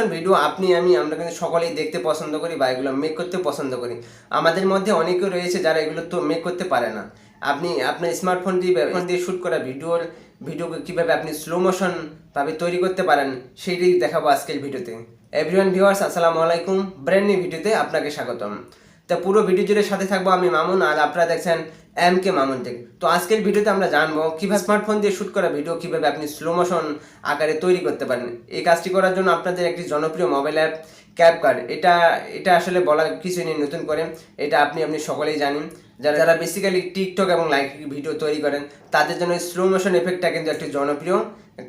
Motion video আমরা কিন্তু সকলেই দেখতে পছন্দ করি বা এগুলো মেক করতে পছন্দ করি। আমাদের মধ্যে অনেকেই রয়েছে যারা এগুলো তো মেক করতে পারে না। আপনি আপনার স্মার্টফোন দিয়ে শ্যুট করা ভিডিওকে কীভাবে আপনি স্লো মোশন ভাবে তৈরি করতে পারেন সেইটাই দেখাবো আজকের ভিডিওতে। এভরিওয়ান ভিউয়ার্স, আসসালামু আলাইকুম। ব্র্যান্ড নিউ ভিডিওতে আপনাকে স্বাগতম। তা পুরো ভিডিও জুড়ে সাথে থাকবো আমি মামুন, আর আপনারা দেখছেন MK মামুন টেক। তো আজকের ভিডিওতে আমরা জানবো কিভাবে স্মার্টফোন দিয়ে শ্যুট করা ভিডিও কিভাবে আপনি স্লো মোশন আকারে তৈরি করতে পারেন। এই কাজটি করার জন্য আপনাদের একটি জনপ্রিয় মোবাইল অ্যাপ ক্যাপকাট, এটা আসলে বলার কিছু নেই নতুন করে, এটা আপনি সকলেই জানেন। যারা বেসিক্যালি টিকটক এবং লাইক ভিডিও তৈরি করেন তাদের জন্য স্লো মোশন এফেক্টটা কিন্তু একটি জনপ্রিয়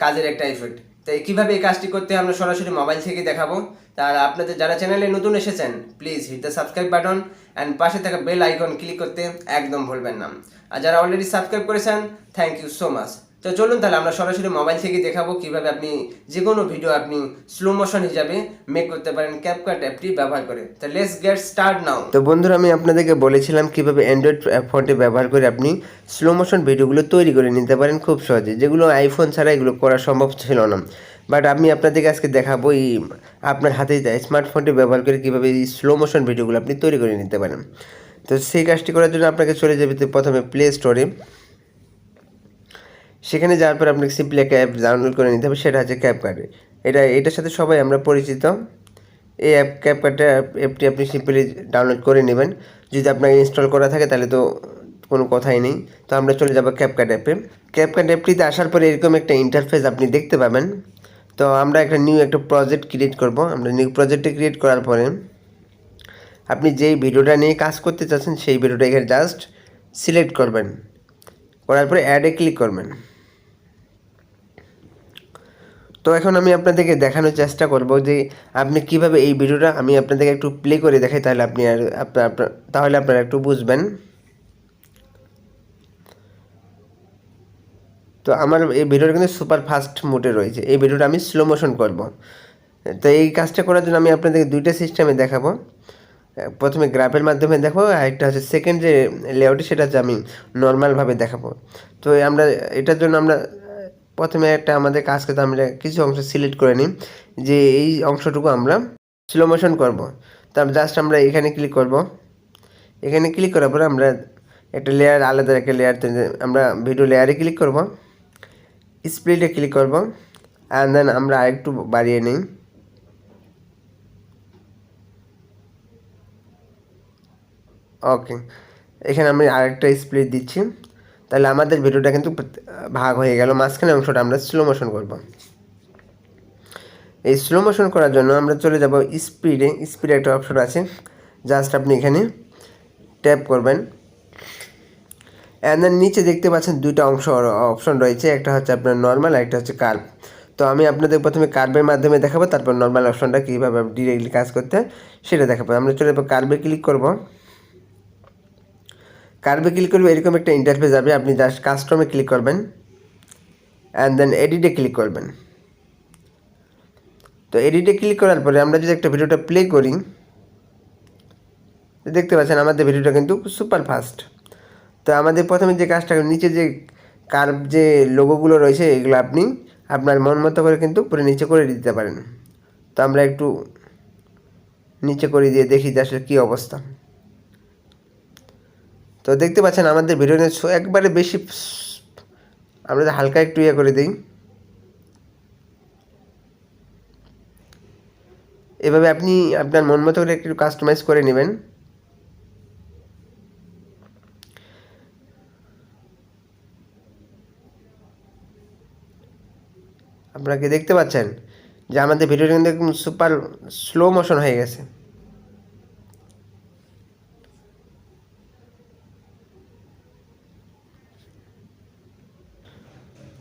কাজের একটা এফেক্ট। তো কীভাবে এই কাজটি করতে আমরা সরাসরি মোবাইল থেকে দেখাবো। তার আপনাদের যারা চ্যানেলে নতুন এসেছেন please hit the subscribe button and পাশে থাকা বেল আইকন ক্লিক করতে একদম ভুলবেন না। আর যারা অলরেডি সাবস্ক্রাইব করেছেন থ্যাংক ইউ সো মাচ। তো চলুন তাহলে আমরা সরাসরি মোবাইল থেকে দেখাবো কীভাবে আপনি যে কোনো ভিডিও আপনি স্লো মোশন হিসাবে মেক করতে পারেন ক্যাপকাট অ্যাপটি ব্যবহার করে। তো লেটস গেট স্টার্ট নাও। তো বন্ধুরা, আমি আপনাদেরকে বলেছিলাম কীভাবে অ্যান্ড্রয়েড ফোনটি ব্যবহার করে আপনি স্লো মোশন ভিডিওগুলো তৈরি করে নিতে পারেন খুব সহজে, যেগুলো আইফোন ছাড়া এগুলো করা সম্ভব ছিল না। বাট আমি আপনাদেরকে আজকে দেখাবো এই আপনার হাতে স্মার্টফোনটি ব্যবহার করে কীভাবে এই স্লো মোশন ভিডিওগুলো আপনি তৈরি করে নিতে পারেন। তো সেই কাজটি করার জন্য আপনাকে চলে যাবে প্রথমে প্লে স্টোরে। সেখানে যাওয়ার পর আপনাকে সিম্পলি একটা অ্যাপ ডাউনলোড করে নিতে হবে, সেটা হচ্ছে ক্যাপকাট। এটার সাথে সবাই আমরা পরিচিত। এই ক্যাপকাটটা অ্যাপটি আপনি সিম্পলি ডাউনলোড করে নেবেন। যদি আপনার ইনস্টল করা থাকে তাহলে তো কোনো কথাই নেই। তো আমরা চলে যাব ক্যাপকাট অ্যাপে। ক্যাপকাট অ্যাপটিতে আসার পরে এরকম একটা ইন্টারফেস আপনি দেখতে পাবেন। তো আমরা একটা প্রজেক্ট ক্রিয়েট করব। আমরা নিউ প্রজেক্টে ক্রিয়েট করার পরে আপনি যেই ভিডিওটা নিয়ে কাজ করতে চাচ্ছেন সেই ভিডিওটা এখানে জাস্ট সিলেক্ট করবেন, করার পরে অ্যাডে ক্লিক করবেন। তো এখন আমি আপনাদেরকে দেখানোর চেষ্টা করব যে আপনি কিভাবে এই ভিডিওটা আমি আপনাদেরকে একটু প্লে করে দেখাই, তাহলে তাহলে আপনারা একটু বুঝবেন। তো আমার এই ভিডিওটা কিন্তু সুপার ফাস্ট মোডে রয়েছে, এই ভিডিওটা আমি স্লো মোশন করব। তো এই কাজটা করার জন্য আমি আপনাদেরকে দুইটা সিস্টেমে দেখাবো। প্রথমে গ্রাফের মাধ্যমে দেখাবো, আর একটা হচ্ছে সেকেন্ড যে লেআউটে সেটা হচ্ছে আমি নর্মালভাবে দেখাবো। তো এটার জন্য আমরা প্রথমে আমাদের কাজ করতে আমরা কিছু অংশ সিলেক্ট করে নিই যে এই অংশটুকু আমরা স্লো মোশন করব। তো জাস্ট আমরা এখানে ক্লিক করব। এখানে ক্লিক করার পরে আমরা একটা আলাদা একটা লেয়ার আমরা ভিডিও লেয়ারে ক্লিক করব, স্প্লিটে ক্লিক করব, অ্যান্ড দেন আমরা আরেকটু বাড়িয়ে নিই। ওকে, এখানে আমি আরেকটা স্প্লিট দিচ্ছি। তাহলে আমাদের ভিডিওটা কিন্তু ভাগ হয়ে গেল, মাঝখানে অংশটা আমরা স্লো মোশন করব। এই স্লো মোশন করার জন্য আমরা চলে যাব স্পিডে একটা অপশন আছে, জাস্ট আপনি এখানে ট্যাপ করবেন। অ্যান্ড দেন নিচে দেখতে পাচ্ছেন দুইটা অপশন রয়েছে, একটা হচ্ছে আপনার নর্মাল, আর একটা হচ্ছে কার্ভ। তো আমি আপনাদের প্রথমে কার্ভের মাধ্যমে দেখাবো, তারপর নর্মাল অপশনটা কীভাবে ডিরেক্টলি কাজ করতে সেটা দেখাবো। আমরা চলে যাবো কার্ভে ক্লিক করব। কার্ভে ক্লিক করবে এরকম একটা ইন্টারফেস যাবে, আপনি জাস্ট কাস্টমে ক্লিক করবেন অ্যান্ড দেন এডিটে ক্লিক করবেন। তো এডিটে ক্লিক করার পরে আমরা যদি একটা ভিডিওটা প্লে করি, দেখতে পাচ্ছেন আমাদের ভিডিওটা কিন্তু সুপার ফাস্ট। তো আমাদের প্রথমে যে কাজটা, নিচে যে কার্ভ যে লোগোগুলো রয়েছে এগুলো আপনি আপনার মন মতো করে কিন্তু পুরো নিচে করে দিতে পারেন। তো আমরা একটু নিচে করে দিয়ে দেখি যে আসলে কী অবস্থা। তো দেখতে পাচ্ছেন আমাদের ভিডিওটা একবারে বেশি, আমরা হালকা একটু করে দিই। এভাবে আপনি আপনার মন মতো করে একটু কাস্টমাইজ করে নেবেন। আপনারা কি দেখতে পাচ্ছেন যে আমাদের ভিডিওটা কিন্তু একদম সুপার স্লো মোশন হয়ে গেছে।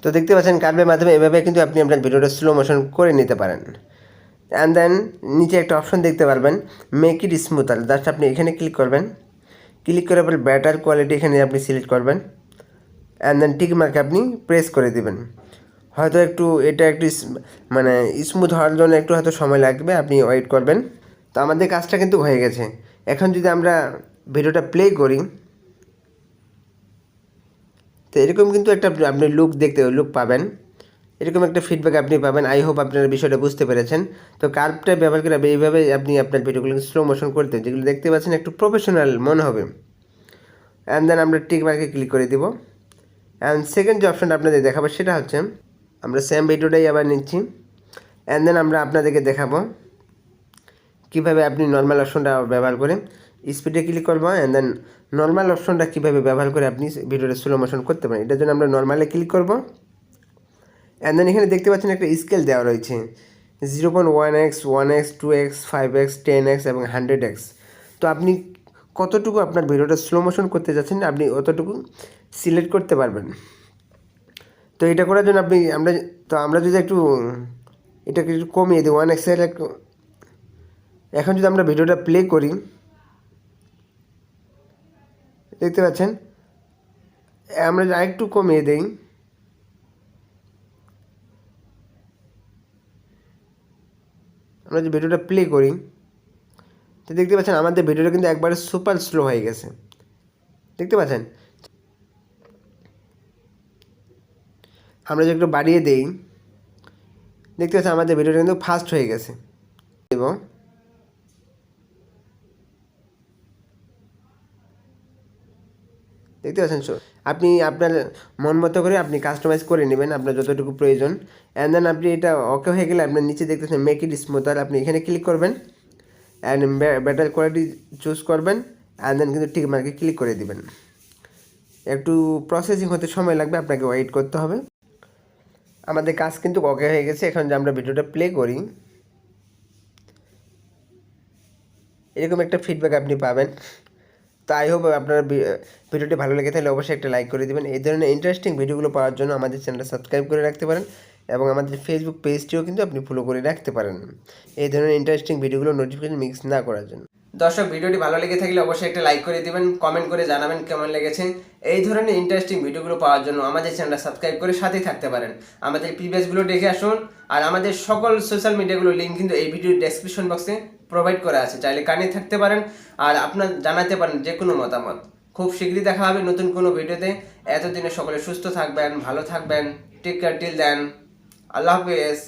তো দেখতে পাচ্ছেন কার্ভের মাধ্যমে এভাবে কিন্তু আপনি আপনার ভিডিওটা স্লো মোশন করে নিতে পারেন। অ্যান্ড দেন নিচে একটা অপশন দেখতে পারবেন মেক ইট স্মুথার, জাস্ট আপনি এখানে ক্লিক করবেন। ক্লিক করার পর বেটার কোয়ালিটি এখানে আপনি সিলেক্ট করবেন অ্যান্ড দেন টিক মার্কে আপনি প্রেস করে দিবেন। হয়তো এটা একটু মানে স্মুথ হওয়ার জন্য একটু হয়তো সময় লাগবে, আপনি ওয়েট করবেন। তো আমাদের কাজটা কিন্তু হয়ে গেছে। এখন যদি আমরা ভিডিওটা প্লে করি, তো এরকম কিন্তু একটা আপনি লুক পাবেন। এরকম একটা ফিডব্যাক আপনি পাবেন। আই হোপ আপনারা বিষয়টা বুঝতে পেরেছেন। তো কার্ভটা ব্যবহার করে এইভাবে আপনি আপনার ভিডিওগুলো স্লো মোশন করতে, যেগুলো দেখতে পাচ্ছেন একটু প্রফেশনাল মনে হবে। অ্যান্ড দেন আমরা টিক মার্কে ক্লিক করে দিব। অ্যান্ড সেকেন্ড যে অপশনটা আপনাদের দেখাবো সেটা হচ্ছে, আমরা সেম ভিডিওটাই আবার নিচ্ছি। অ্যান্ড দেন আমরা আপনাদেরকে দেখাবো কীভাবে আপনি নর্মাল অপশনটা ব্যবহার করে স্পিডে ক্লিক করবো। অ্যান্ড দেন নর্মাল অপশনটা কীভাবে ব্যবহার করে আপনি ভিডিওটা স্লো মোশন করতে পারেন। এটার জন্য আমরা নর্মালে ক্লিক করবো। অ্যান্ড দেন এখানে দেখতে পাচ্ছেন একটা স্কেল দেওয়া রয়েছে 0.1x, 1x, 2x, 5x, 10x এবং 100x। তো আপনি কতটুকু আপনার ভিডিওটা স্লো মোশন করতে যাচ্ছেন আপনি অতটুকু সিলেক্ট করতে পারবেন। তো এটা করার জন্য আমরা যদি একটু এটাকে একটু কমিয়ে দিই 1x এর এখন যদি আমরা ভিডিওটা প্লে করি, দেখতে পাচ্ছেন আমরা যদি আরেকটু কমিয়ে দিই, আমরা যে ভিডিওটা প্লে করি তো দেখতে পাচ্ছেন আমাদের ভিডিওটা কিন্তু একবারে সুপার স্লো হয়ে গেছে, দেখতে পাচ্ছেন। আমরা যদি একটু বাড়িয়ে দেই, দেখতে পাচ্ছেন আমাদের ভিডিওটা কিন্তু ফাস্ট হয়ে গেছে। এবং দেখতে পাচ্ছেন আপনি আপনার মন মতো করে আপনি কাস্টমাইজ করে নেবেন আপনার যতটুকু প্রয়োজন। অ্যান্ড দেন আপনি এটা ওকে হয়ে গেলে আপনার নিচে দেখতেছেন মেক ইট স্মুথার, আপনি এখানে ক্লিক করবেন অ্যান্ড বেটার কোয়ালিটি চুজ করবেন। অ্যান্ড দেন কিন্তু টিক মার্কে ক্লিক করে দিবেন। একটু প্রসেসিং হতে সময় লাগবে, আপনাকে ওয়েট করতে হবে। আমাদের কাজ কিন্তু ওকে হয়ে গেছে। এখন যে আমরা ভিডিওটা প্লে করি, এরকম একটা ফিডব্যাক আপনি পাবেন। তো আই হোপ আপনার ভিডিওটি ভালো লেগে থাকলে অবশ্যই একটা লাইক করে দেবেন। এই ধরনের ইন্টারেস্টিং ভিডিওগুলো পাওয়ার জন্য আমাদের চ্যানেলটা সাবস্ক্রাইব করে রাখতে পারেন এবং আমাদের ফেসবুক পেজটিও কিন্তু আপনি ফলো করে রাখতে পারেন এই ধরনের ইন্টারেস্টিং ভিডিওগুলো নোটিফিকেশন মিস না করার জন্য। দর্শক, ভিডিওটি ভালো লেগে থাকলে অবশ্যই একটা লাইক করে দিবেন, কমেন্ট করে জানাবেন কেমন লেগেছে। এই ধরনের ইন্টারেস্টিং ভিডিওগুলো পাওয়ার জন্য আমাদের চ্যানেলটা সাবস্ক্রাইব করে সাথেই থাকতে পারেন। আমাদের প্রিভিয়াসগুলো দেখে আসুন। আর আমাদের সকল সোশ্যাল মিডিয়াগুলোর লিঙ্ক কিন্তু এই ভিডিওর ডেসক্রিপশন বক্সে প্রোভাইড করা আছে, চাইলে কানে থাকতে পারেন আর আপনার জানাতে পারেন যে কোনো মতামত। খুব শীঘ্রই দেখা হবে নতুন কোনো ভিডিওতে। এতদিনে সকলে সুস্থ থাকবেন, ভালো থাকবেন। Take care till then. আল্লাহ হাফেজ।